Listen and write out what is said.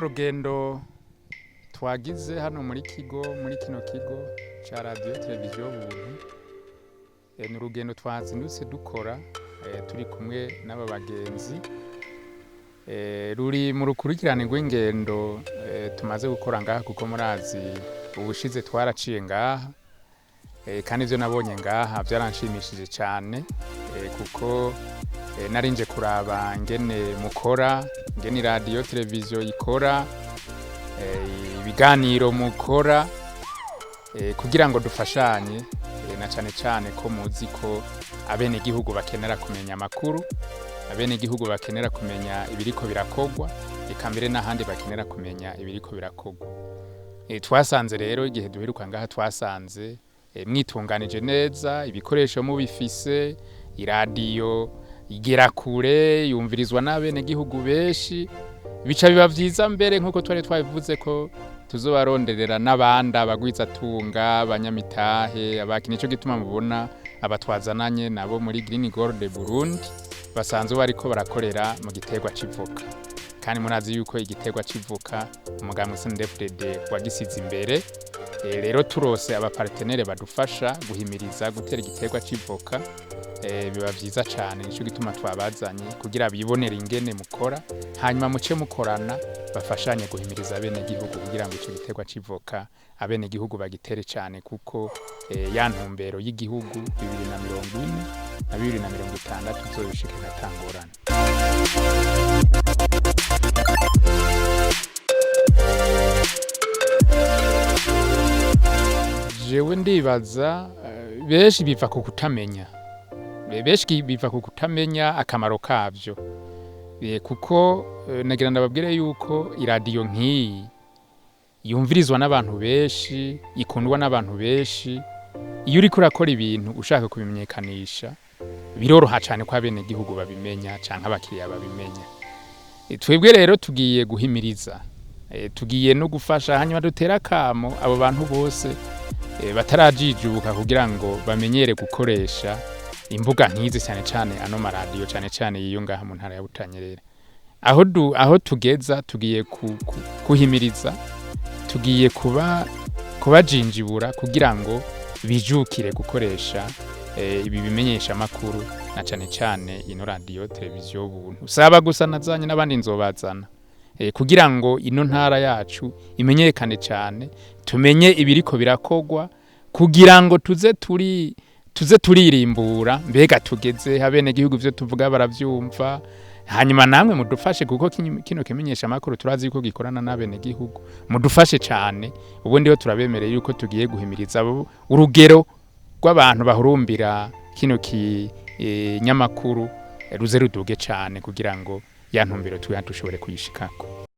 rugendo twagize hano muri kino kigo ca radio televiziyo buntu ni urugendo twazindutse dukora turi kumwe n'aba bagenzi ruri mu rukurikirane rw'ingendo tumaze gukora ngaha kuko murazi ubushize twaraciye ngaha kandi ivyo nabonye ngaha vyaranshimishije cyane kuko narinje kuraba ngene mukora ngene radio televiziyo ikora ibiganiro mukora kugira ngo dufashanye na cyane ko muzi ko abene gihugu bakenera kumenya makuru abene gihugu bakenera kumenya ibiriko birakogwa ikambere n'ahandi bakenera kumenya ibiriko birakogwa twasanze rero igihe duheruka ngaha twasanze mwitunganije neza ibikoresho mu bifise iradiyo igera kure yumvirizwa n'abene gihugu beshi bica biba vyiza mbere nkuko twari twabivuze ko tuzobaronderera n'abanda bagwiza tunga abanyamitahe abakini cyo gituma mubona abatwazananye nabo muri Green Gold Burundi basanzwe bariko barakorera mu giterwa civoka kandi murazi yuko igiterwa civoka umugambwe CNDD wagisize imbere rero turose aba partenaire badufasha guhimiriza gutera igiterwa civoka biba vyiza cyane nico gituma twabazanye kugira bibonera ingene mukora hanyuma muce mukorana bafashanye guhimiriza abene gihugu kugira ngo ico giterwa civoka abene gihugu bagitere cyane kuko ya ntumbero y'igihugu 2040 na 2060 tuzoshika gatangorana. Jewe ndibaza beshi biva ku kutamenya beshi biva ku kutamenya akamaro kavyo kuko nagira ndababwire yuko iradiyo nk'iyi yumvirizwa n'abantu beshi ikundwa n'abantu beshi iyo uri kurakora ibintu ushaka kubimenyekanisha biroroha cyane ko abene gihugu babimenya canke abakiriya babimenya twebwe rero tugiye guhimiriza tugiye no gufasha hanyuma dutera kamo abo bantu bose batarajijubuka kugira ngo bamenyere gukoresha imbuga nkizi cyane ano maradiyo cyane yiyo ngaha mu ntara ya Butanyerera aho tugeza tugiye kuhimiriza tugiye kubajinjibura kugira ngo bijukire gukoresha ibi bimenyesha makuru na cyane ino radio televiziyo buntu saba gusa nazanye n'abandi nzobazana kugira ngo ino ntara yacu imenyekane cyane tumenye ibiriko birakogwa kugira ngo tuze turirimbura mbega tugeze habene gihugu byo tuvuga baravyumva hanyuma namwe mudufashe kuko kino kimenyesha makuru turazi yuko gikorana n'abene gihugu mudufashe cyane ubundi yo turabemereye yuko tugiye guhimiriza urugero rw'abantu bahurumbira kino nyamakuru ruze ruduge cyane kugira ngo ya ntumbero dushobore kuyishikako.